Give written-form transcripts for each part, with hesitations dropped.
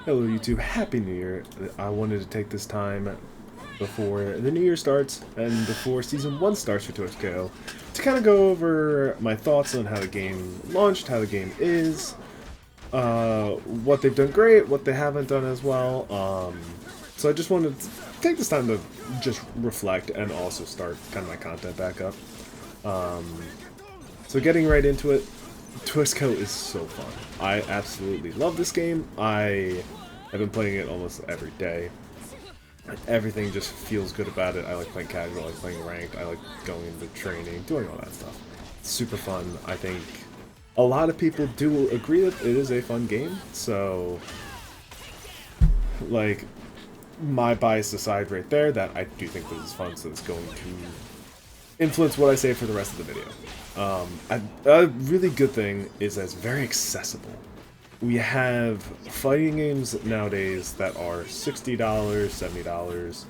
Hello YouTube, Happy New Year. I wanted to take this time before the new year starts and before season 1 starts for TwitchKO to kind of go over my thoughts on how the game launched, how the game is, what they've done great, what they haven't done as well. So I just wanted to take this time to just reflect and also start kind of my content back up. So getting right into it, TwitchKO is so fun. I absolutely love this game. I have been playing it almost every day. Everything just feels good about it. I like playing casual, I like playing ranked, I like going into training, doing all that stuff. It's super fun. I think a lot of people do agree that it is a fun game, so like my bias aside right there, that I do think this is fun, so it's going to influence what I say for the rest of the video. A really good thing is that it's very accessible. We have fighting games nowadays that are $60, $70,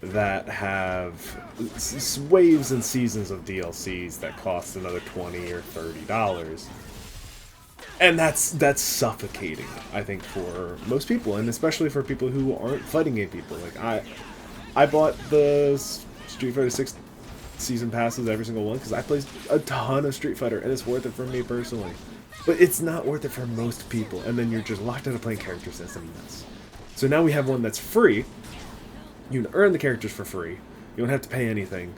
that have waves and seasons of DLCs that cost another $20 or $30. And that's suffocating, I think, for most people, and especially for people who aren't fighting game people. Like I bought the Street Fighter 6 season passes, every single one, because I play a ton of Street Fighter, and it's worth it for me personally. But it's not worth it for most people, and then you're just locked out of playing characters, and it's a mess. So now we have one that's free. You can earn the characters for free. You don't have to pay anything.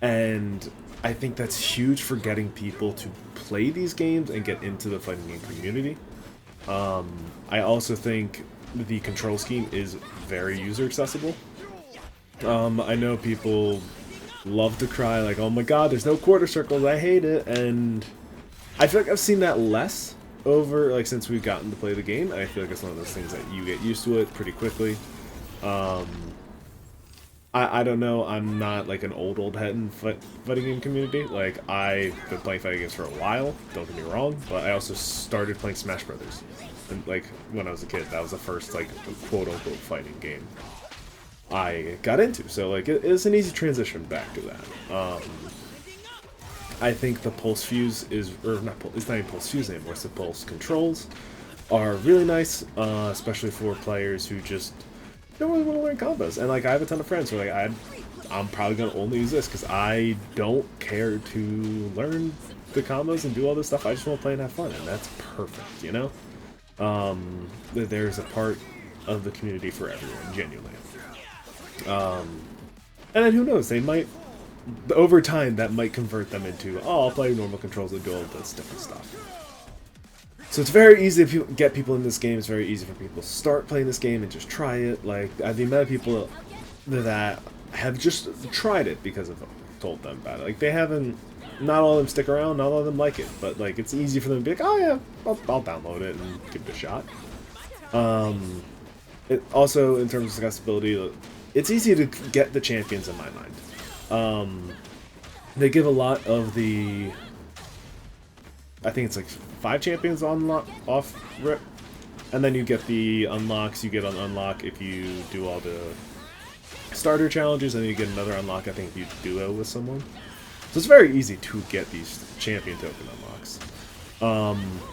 And I think that's huge for getting people to play these games and get into the fighting game community. I also think the control scheme is very user accessible. I know people love to cry like, oh my god, there's no quarter circles, I hate it, and I feel like I've seen that less over, like, since we've gotten to play the game. I feel like it's one of those things that you get used to it pretty quickly. I don't know, I'm not like an old head in fighting game community. Like, I've been playing fighting games for a while, don't get me wrong, but I also started playing Smash Brothers. And, like, when I was a kid, that was the first, like, quote-unquote fighting game I got into. So, like, it's an easy transition back to that. I think the Pulse Fuse is, or not Pulse, it's not even Pulse Fuse anymore, it's the Pulse controls are really nice, especially for players who just don't really want to learn combos. And like, I have a ton of friends who are like, I'm probably gonna only use this because I don't care to learn the combos and do all this stuff. I just want to play and have fun, and that's perfect, you know. There's a part of the community for everyone, genuinely. And then who knows, they might, over time, that might convert them into, oh, I'll play normal controls and do all this different stuff. So it's very easy to get people in this game. It's very easy for people to start playing this game and just try it. Like, the amount of people that have just tried it because I've told them about it. Like, they haven't, not all of them stick around, not all of them like it, but like, it's easy for them to be like, oh yeah, I'll download it and give it a shot. It also, in terms of accessibility, it's easy to get the champions in my mind. They give a lot of the, I think it's like 5 champions off rip, and then you get the unlocks. You get an unlock if you do all the starter challenges, and then you get another unlock, I think, if you duo with someone. So it's very easy to get these champion token unlocks.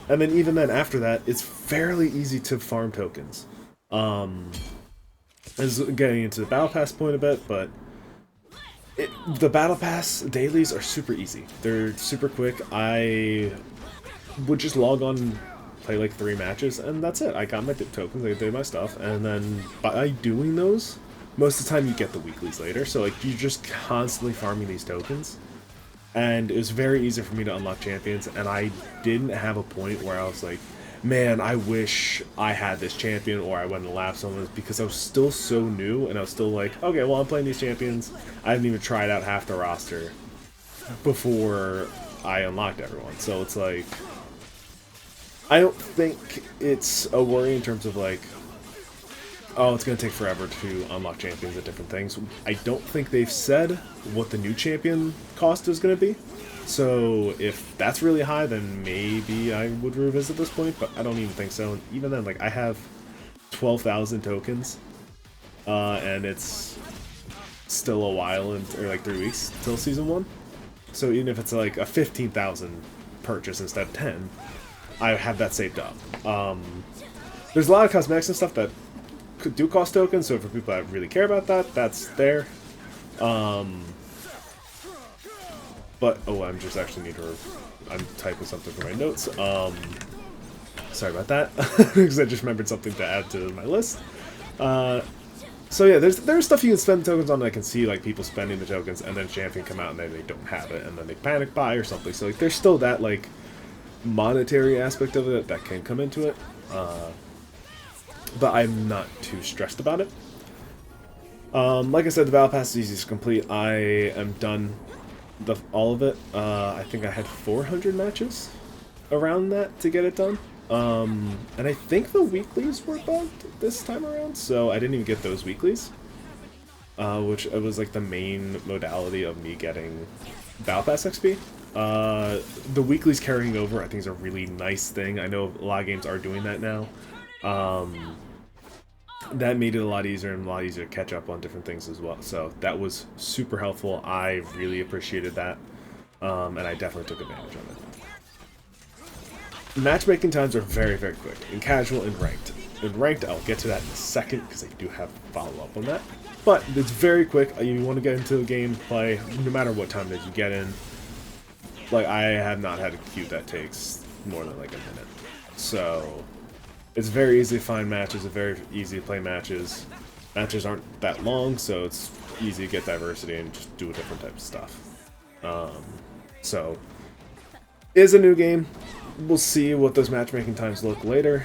And then even then, after that, it's fairly easy to farm tokens. Is getting into the battle pass point a bit, but the battle pass dailies are super easy. They're super quick. I would just log on and play like 3 matches, and that's it. I got my tokens, I did my stuff, and then by doing those, most of the time you get the weeklies later. So like, you're just constantly farming these tokens, and it was very easy for me to unlock champions. And I didn't have a point where I was like, man, I wish I had this champion, or I went and lapsed on this, because I was still so new, and I was still like, okay, well, I'm playing these champions. I haven't even tried out half the roster before I unlocked everyone. So it's like, I don't think it's a worry in terms of like, oh, it's going to take forever to unlock champions at different things. I don't think they've said what the new champion cost is going to be. So if that's really high, then maybe I would revisit this point, but I don't even think so. And even then, like, I have 12,000 tokens, and it's still a while, or like 3 weeks till season 1. So even if it's like a 15,000 purchase instead of 10, I have that saved up. There's a lot of cosmetics and stuff that do cost tokens, so for people that really care about that, that's there. But, oh, I'm just actually need to... I'm typing something for my notes. Sorry about that, because I just remembered something to add to my list. So yeah, there's stuff you can spend tokens on. I can see like people spending the tokens, and then champion come out and then they don't have it, and then they panic buy or something. So like, there's still that like monetary aspect of it that can come into it. But I'm not too stressed about it. Like I said, the battle pass is easy to complete. I am done all of it. I think I had 400 matches around that to get it done. And I think the weeklies were bugged this time around, so I didn't even get those weeklies. Which was like the main modality of me getting battle pass XP. The weeklies carrying over, I think, is a really nice thing. I know a lot of games are doing that now. That made it a lot easier and a lot easier to catch up on different things as well. So that was super helpful. I really appreciated that, and I definitely took advantage of it. Matchmaking times are very, very quick, in casual and ranked. In ranked, I'll get to that in a second, because I do have follow-up on that. But it's very quick. You want to get into a game, play, no matter what time that you get in. Like, I have not had a queue that takes more than like a minute. So, it's very easy to find matches, it's very easy to play matches. Matches aren't that long, so it's easy to get diversity and just do a different type of stuff. So, it is a new game. We'll see what those matchmaking times look later.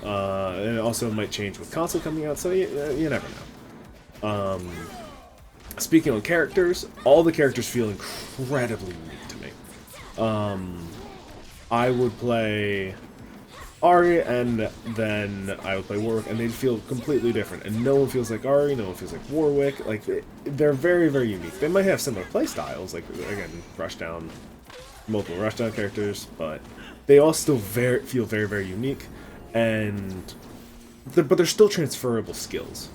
And it also might change with console coming out, so you never know. Speaking on characters, all the characters feel incredibly unique to me. I would play Ahri, and then I would play Warwick, and they'd feel completely different. And no one feels like Ahri, no one feels like Warwick. Like, they're very, very unique. They might have similar playstyles, like, again, Rushdown, multiple Rushdown characters, but they all still feel very, very unique, and but they're still transferable skills.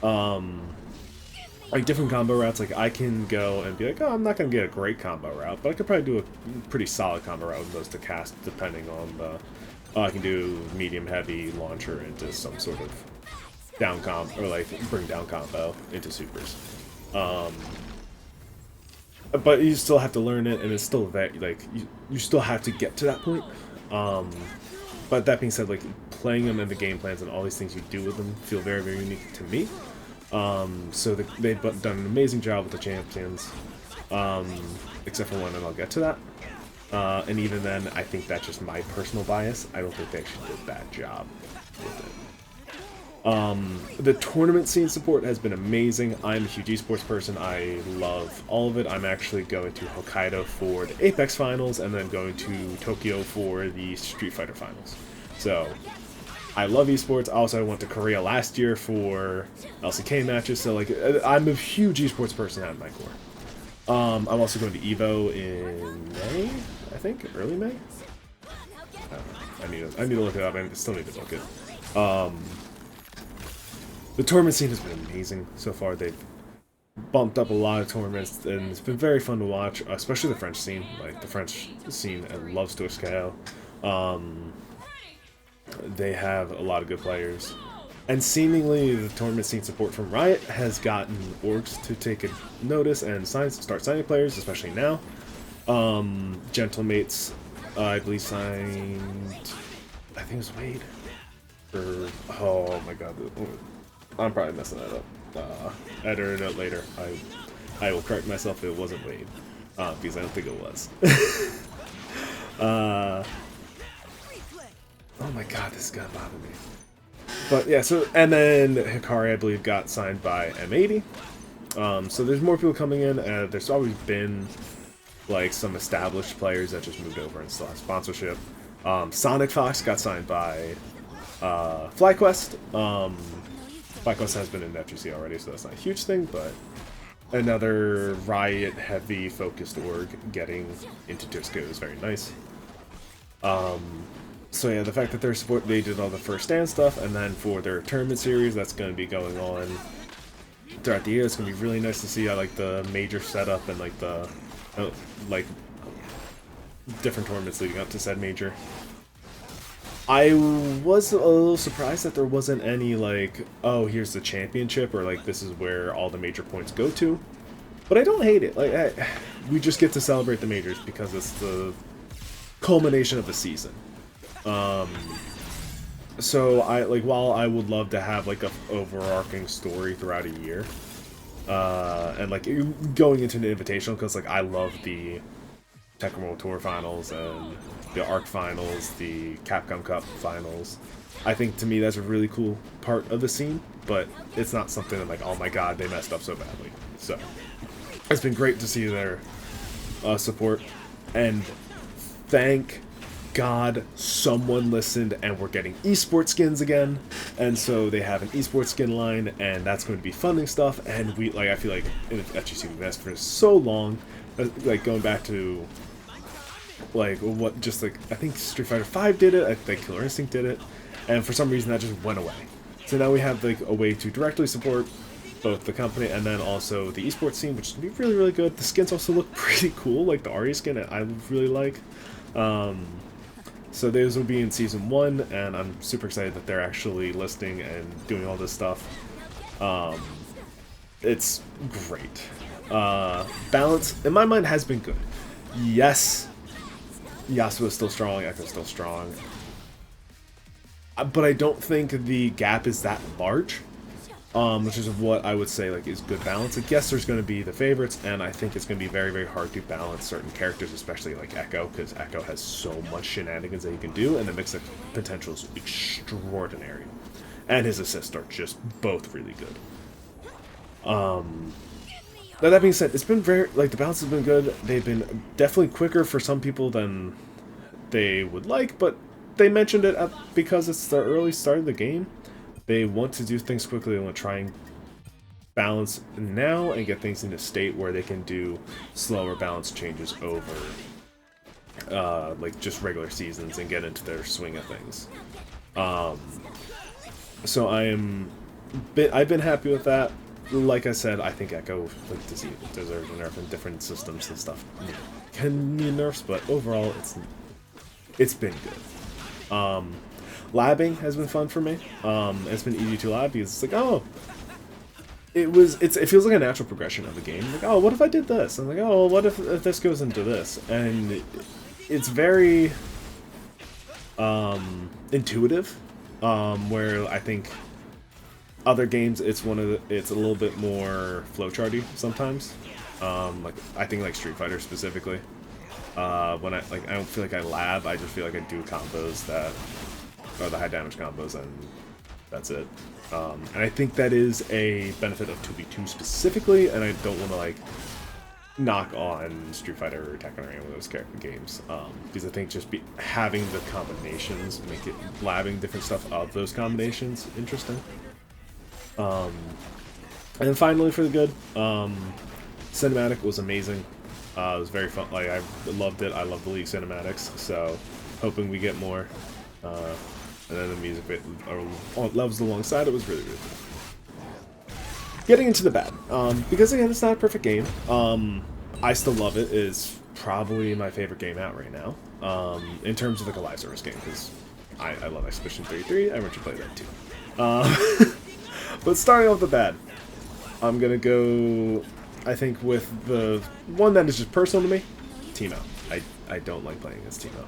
Like different combo routes, like I can go and be like, oh, I'm not going to get a great combo route, but I could probably do a pretty solid combo route with those to cast, depending on the... I can do medium heavy launcher into some sort of down comp, or like bring down combo into supers. But you still have to learn it, and it's still that, like, you still have to get to that point. But that being said, like, playing them and the game plans and all these things you do with them feel very, very unique to me. So they've done an amazing job with the champions, except for one, and I'll get to that. And even then, I think that's just my personal bias. I don't think they actually did a bad job with it. The tournament scene support has been amazing. I'm a huge esports person. I love all of it. I'm actually going to Hokkaido for the Apex finals, and then going to Tokyo for the Street Fighter finals. So, I love esports. Also, I went to Korea last year for LCK matches, so like, I'm a huge esports person out of my core. I'm also going to EVO in May, I think, early May? I need to look it up. I still need to book it. The tournament scene has been amazing so far. They've bumped up a lot of tournaments, and it's been very fun to watch, especially the French scene. Like, the French scene loves to scale. They have a lot of good players. And seemingly, the tournament scene support from Riot has gotten orgs to take a notice and start signing players, especially now. Gentlemates, I believe, signed... I think it was Wade. Or, oh my god. I'm probably messing that up. Editor a note later. I will correct myself if it wasn't Wade. Because I don't think it was. Oh my god, this is gonna bother me. But yeah, so, and then Hikari, I believe, got signed by M80. So there's more people coming in. There's always been, like, some established players that just moved over and still have sponsorship. Sonic Fox got signed by FlyQuest. FlyQuest has been in FGC already, so that's not a huge thing, but another Riot heavy focused org getting into Disco is very nice. So yeah, the fact that they did all the first stand stuff, and then for their tournament series that's going to be going on throughout the year, it's going to be really nice to see how, like, the major setup and like the like different tournaments leading up to said major. I was a little surprised that there wasn't any, like, oh, here's the championship, or like this is where all the major points go to. But I don't hate it. Like, we just get to celebrate the majors because it's the culmination of the season. So I like, while I would love to have like a overarching story throughout a year, and like going into an invitational, because like I love the Tekken World Tour finals and the ARC finals, the Capcom Cup finals. I think to me that's a really cool part of the scene, but it's not something that like, oh my god, they messed up so badly. So it's been great to see their support, and thank God someone listened and we're getting esports skins again. And so they have an esports skin line, and that's going to be funding stuff. And we like, I feel like in FGC we've asked for so long, like going back to like what, just like I think Street Fighter V did it, I think Killer Instinct did it, and for some reason that just went away. So now we have like a way to directly support both the company and then also the esports scene, which is going to be really, really good. The skins also look pretty cool, like the Arya skin I really like. So those will be in Season 1, and I'm super excited that they're actually listening and doing all this stuff. It's great. Balance, in my mind, has been good. Yes, Yasuo is still strong, Echo's still strong. But I don't think the gap is that large. Which is what I would say like is good balance. I guess there's going to be the favorites, and I think it's going to be very, very hard to balance certain characters, especially like Echo, because Echo has so much shenanigans that he can do, and the mix of potential is extraordinary. And his assists are just both really good. Now that being said, it's been very, like, the balance has been good. They've been definitely quicker for some people than they would like, but they mentioned it because it's the early start of the game. They want to do things quickly. They want to try and balance now and get things into a state where they can do slower balance changes over like just regular seasons and get into their swing of things. So I've been happy with that. Like I said, I think Echo like deserves a nerf, and different systems and stuff can need nerfs, but overall it's been good. Labbing has been fun for me. It's been easy to lab because it's like, oh, it feels like a natural progression of the game. Like, oh, what if I did this? I'm like, oh, well, what if this goes into this? And it's very intuitive. Where I think other games, it's a little bit more flowcharty sometimes. Like I think like Street Fighter specifically. When I don't feel like I lab, I just feel like I do combos that are the high damage combos, and that's it. And I think that is a benefit of 2v2 specifically, and I don't want to like knock on Street Fighter or Tekken or any of those games, because I think just having the combinations make it labbing different stuff of those combinations interesting. And then finally for the good, cinematic was amazing. It was very fun. Like I loved it. I love the League cinematics, so hoping we get more. And then the music bit loves alongside it was really, really good. Getting into the bad, because again, it's not a perfect game. I still love it. It's probably my favorite game out right now. In terms of like a live service game, because I love Expedition 33. I want you to play that too. But starting off the bad, I'm gonna go, I think, with the one that is just personal to me, Teemo. I don't like playing against Teemo.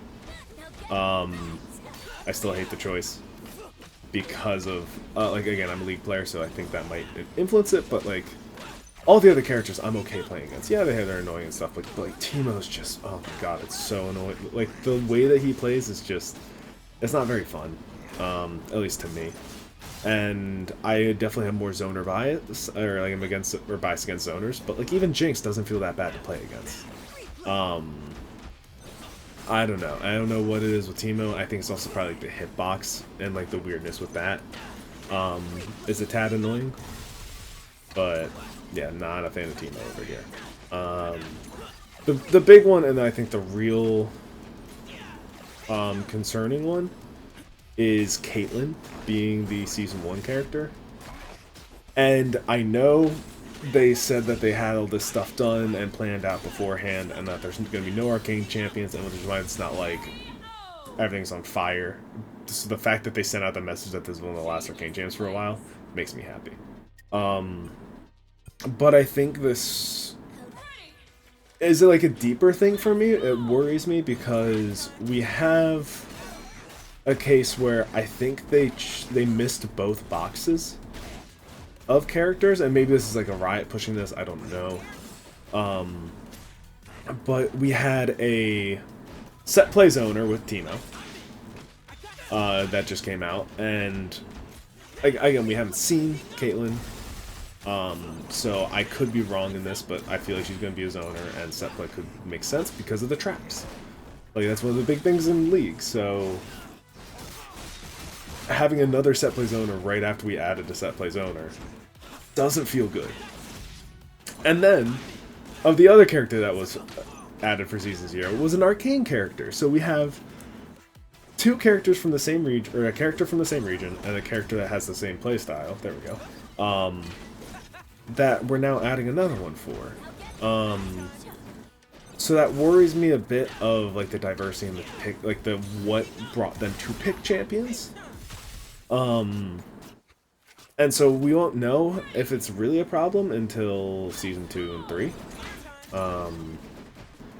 I still hate the choice because of, like, again, I'm a League player, so I think that might influence it, but, like, all the other characters I'm okay playing against. Yeah, they have their annoying and stuff, but like, Teemo's just, oh my god, it's so annoying. Like, the way that he plays is just, it's not very fun, at least to me. And I definitely have more zoner bias, or like I'm biased against zoners, but like even Jinx doesn't feel that bad to play against. I don't know. I don't know what it is with Teemo. I think it's also probably like the hitbox and like the weirdness with that. Is a tad annoying. But yeah, not a fan of Teemo over here. The big one, and I think the real concerning one, is Caitlyn being the Season 1 character. And I know they said that they had all this stuff done and planned out beforehand, and that there's going to be no arcane champions, and which is why it's not like everything's on fire the fact that they sent out the message that this is one of the last Arcane Champs for a while makes me happy. But I think this is like a deeper thing for me. It worries me because we have a case where I think they missed both boxes of characters, and maybe this is like a Riot pushing this, I don't know. But we had a set play zoner with Teemo that just came out, and again, we haven't seen Caitlyn, so I could be wrong in this, but I feel like she's going to be a zoner, and set play could make sense because of the traps. Like, that's one of the big things in League, so having another set play zoner right after we added a set play zoner doesn't feel good. And then, of the other character that was added for Season 0 was an Arcane character. So we have two characters from the same region, or a character from the same region, and a character that has the same playstyle. There we go. That we're now adding another one for. So that worries me a bit of like the diversity in the pick, like the what brought them to pick champions. And so we won't know if it's really a problem until Season 2 and 3. And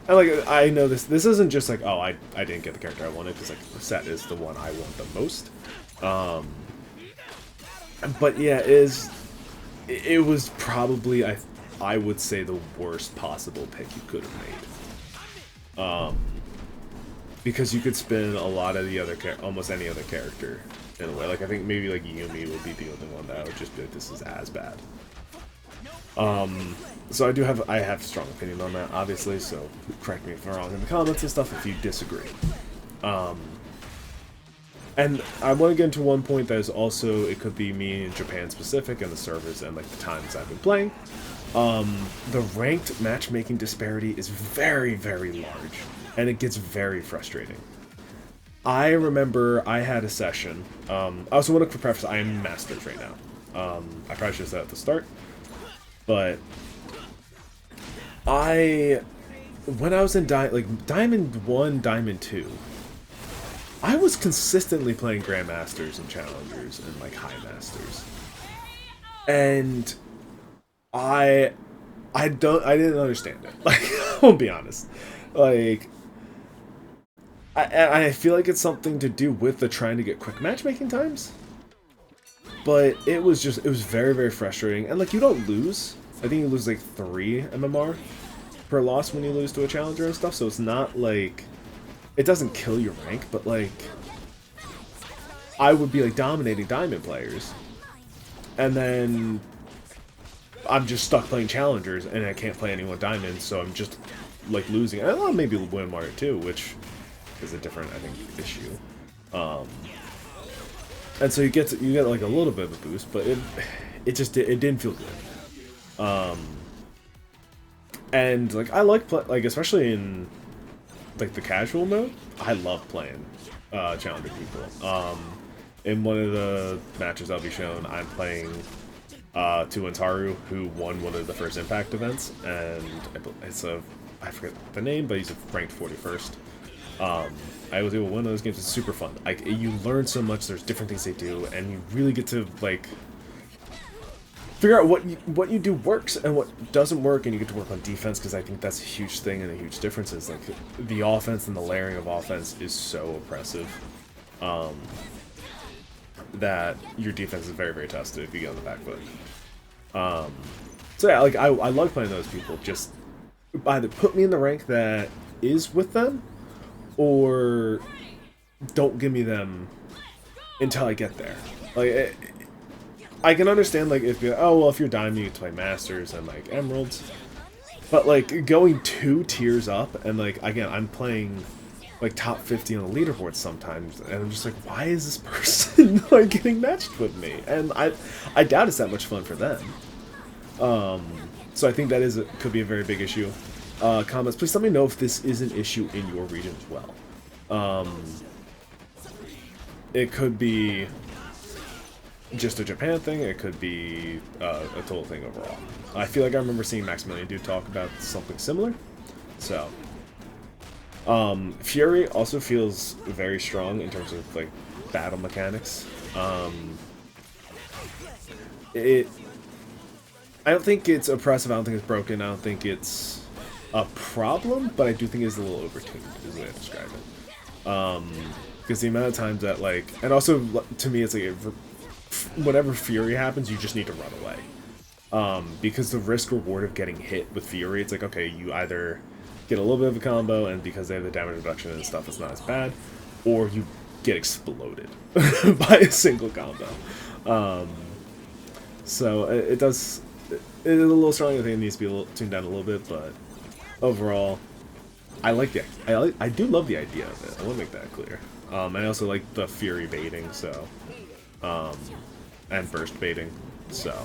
like, I know this isn't just like, oh, I didn't get the character I wanted, because like, Set is the one I want the most. But yeah, it was probably, I would say, the worst possible pick you could have made. Because you could spin a lot of the other, almost any other character in a way. Like, I think maybe like Yumi would be the only one that I would just be like, this is as bad. So I have strong opinion on that, obviously, so correct me if I'm wrong in the comments and stuff if you disagree. And I want to get into one point that is also, it could be me in Japan specific and the servers and like the times I've been playing. The ranked matchmaking disparity is very, very large, and it gets very frustrating. I remember I had a session. I also want to preface, I am Masters right now. I probably should have said at the start, but when I was in Diamond 1, Diamond 2, I was consistently playing Grandmasters and Challengers and like High Masters, and I didn't understand it. Like, I won't be honest. Like, I feel like it's something to do with the trying to get quick matchmaking times. But it was very, very frustrating. And like, you don't lose. I think you lose like 3 MMR per loss when you lose to a challenger and stuff. So it's not like, it doesn't kill your rank, but like, I would be like dominating diamond players, and then I'm just stuck playing challengers, and I can't play anyone diamond, so I'm just like losing. I'll maybe win 1 or 2, which is a different, I think, issue. And so you get like a little bit of a boost, but it didn't feel good. And like, I like especially in like the casual mode, I love playing challenger people. In one of the matches I'll be shown, I'm playing Tuantaru, who won one of the first Impact events, and I forget the name, but he's ranked 41st. I was able to win those games. It's super fun. Like, you learn so much. There's different things they do, and you really get to like figure out what you do works and what doesn't work, and you get to work on defense, because I think that's a huge thing and a huge difference. Is like the offense and the layering of offense is so oppressive that your defense is very, very tested if you get on the back foot. So yeah, like I love playing those people. Just either put me in the rank that is with them, or don't give me them until I get there. Like, I can understand, like, if you're, oh, well, if you're Diamond, you get to play Masters and, like, Emeralds. But, like, going 2 tiers up, and, like, again, I'm playing, like, top 50 on the leaderboard sometimes, and I'm just like, why is this person, like, getting matched with me? And I doubt it's that much fun for them. So I think that could be a very big issue. Comments, please let me know if this is an issue in your region as well. It could be just a Japan thing, it could be a total thing overall. I feel like I remember seeing Maximilian Dude talk about something similar. So, Fury also feels very strong in terms of like battle mechanics. It I don't think it's oppressive, I don't think it's broken, I don't think it's a problem, but I do think it's a little overtuned, is the way I describe it. Because the amount of times that, like, and also, to me, it's like, whenever Fury happens, you just need to run away. Because the risk-reward of getting hit with Fury, it's like, okay, you either get a little bit of a combo, and because they have the damage reduction and stuff, it's not as bad, or you get exploded by a single combo. So it does. It's a little strong. I think it needs to be tuned down a little bit, but overall, I like the. I do love the idea of it. I want to make that clear. I also like the Fury baiting, so, and burst baiting, so.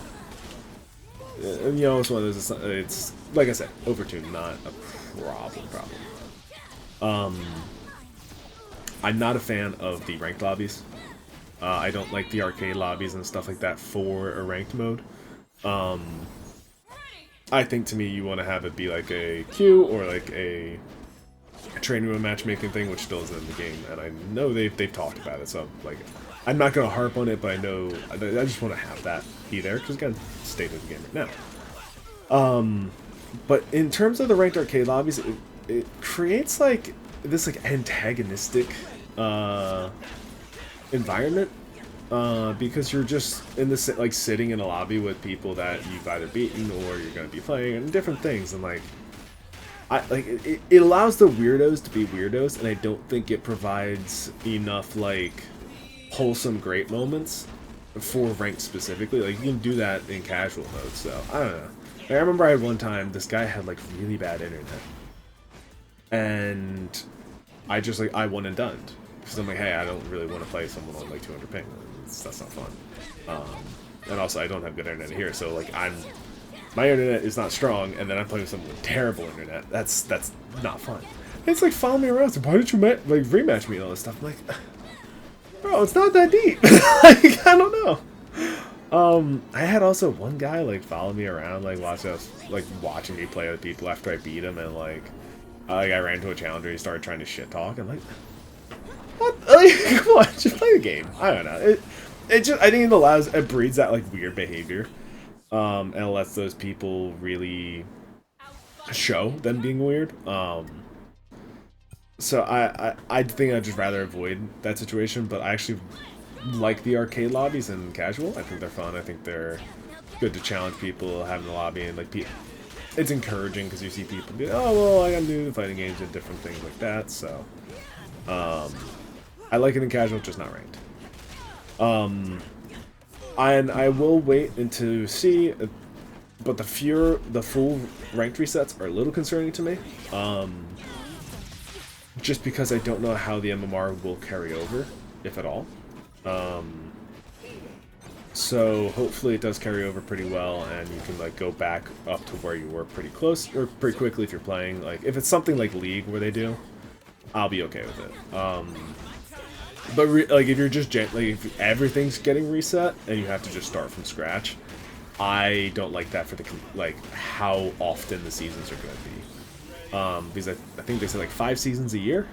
You know, it's one of those. It's like I said, overtuned, not a problem. I'm not a fan of the ranked lobbies. I don't like the arcade lobbies and stuff like that for a ranked mode. I think to me you want to have it be like a queue or like a training room matchmaking thing, which still isn't in the game, and I know they've talked about it, so like I'm not gonna harp on it, but I know I just want to have that be there because again, state of the game right now. But in terms of the ranked arcade lobbies, it creates like this like antagonistic environment. Because you're just in this like sitting in a lobby with people that you've either beaten or you're going to be playing and different things, and like it allows the weirdos to be weirdos, and I don't think it provides enough like wholesome great moments for ranked specifically. Like you can do that in casual mode, so I don't know. Like, I remember I had one time this guy had like really bad internet, and I just like I one and done because I'm like, hey, I don't really want to play someone on like 200 ping. That's not fun. And also, I don't have good internet here, so like my internet is not strong, and then I'm playing with someone with terrible internet. That's not fun. It's like follow me around. So why did you like rematch me and all this stuff? I'm like, bro, it's not that deep. Like, I don't know. I had also one guy like follow me around, like watching me play with people after I beat him, and like I ran into a challenger. He started trying to shit talk, and like. What? Like, come on, just play the game. I don't know. It just I think it breeds that like weird behavior, and it lets those people really show them being weird. So I think I'd just rather avoid that situation. But I actually like the arcade lobbies and casual. I think they're fun. I think they're good to challenge people, have in the lobby, and like it's encouraging because you see people be, oh well, I gotta do the fighting games and different things like that. So. I like it in casual, just not ranked. And I will wait until see, but the full ranked resets are a little concerning to me. Just because I don't know how the MMR will carry over, if at all. So hopefully it does carry over pretty well, and you can like go back up to where you were pretty close, or pretty quickly if you're playing. Like if it's something like League where they do, I'll be okay with it. But like if you're just if everything's getting reset and you have to just start from scratch, I don't like that for the like how often the seasons are going to be. Because I think they said like 5 seasons a year.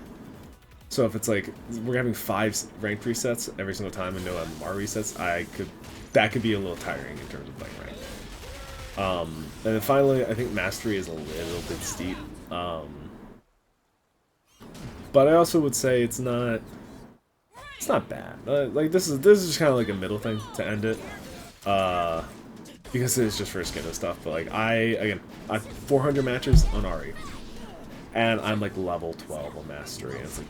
So if it's like we're having 5 ranked resets every single time and no MMR resets, that could be a little tiring in terms of playing ranked. And then finally, I think mastery is a little bit steep. But I also would say it's not bad. Like this is just kind of like a middle thing to end it, because it's just for skin and stuff. But like I have 400 matches on Ari, and I'm like level 12 on mastery, and it's like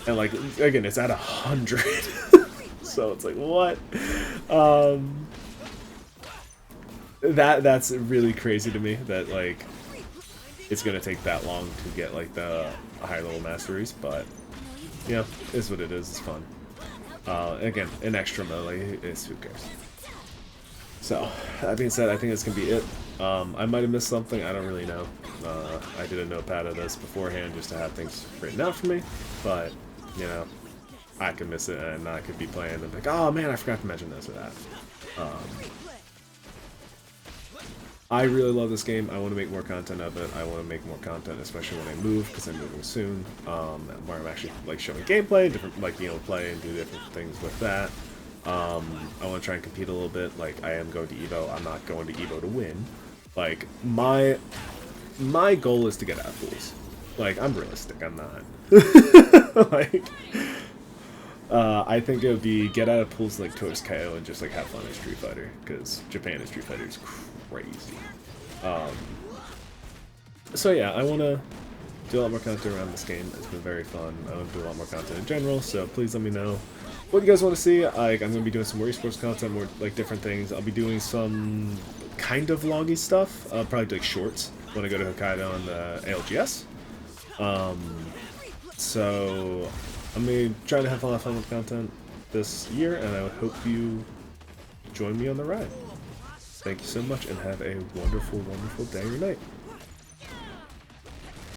and like again it's at 100, so it's like what? That's really crazy to me that like it's gonna take that long to get like the higher level masteries, but. You know, it's what it is. It's fun. Again, an extra mode, like, who cares? So, that being said, I think it's gonna be it. I might have missed something. I don't really know. I did a notepad of this beforehand just to have things written out for me, but you know, I could miss it, and I could be playing and be like, oh man, I forgot to mention this or that. I really love this game. I want to make more content of it. I want to make more content, especially when I move, because I'm moving soon. Where I'm actually like showing gameplay, different like being able to play and do different things with that. I want to try and compete a little bit. Like I am going to Evo. I'm not going to Evo to win. Like my goal is to get out of pools. Like I'm realistic. I'm not. Like I think it would be get out of pools like Toast KO and just like have fun in Street Fighter, because Japan and Street Fighter is crazy. So yeah, I want to do a lot more content around this game. It's been very fun. I want to do a lot more content in general, so please let me know what you guys want to see. Like, I'm going to be doing some more esports content, more like different things. I'll be doing some kind of vloggy stuff, probably like shorts when I go to Hokkaido on the ALGS. So I'm going to try to have a lot of fun with content this year, and I would hope you join me on the ride. Thank you so much, and have a wonderful, wonderful day or night.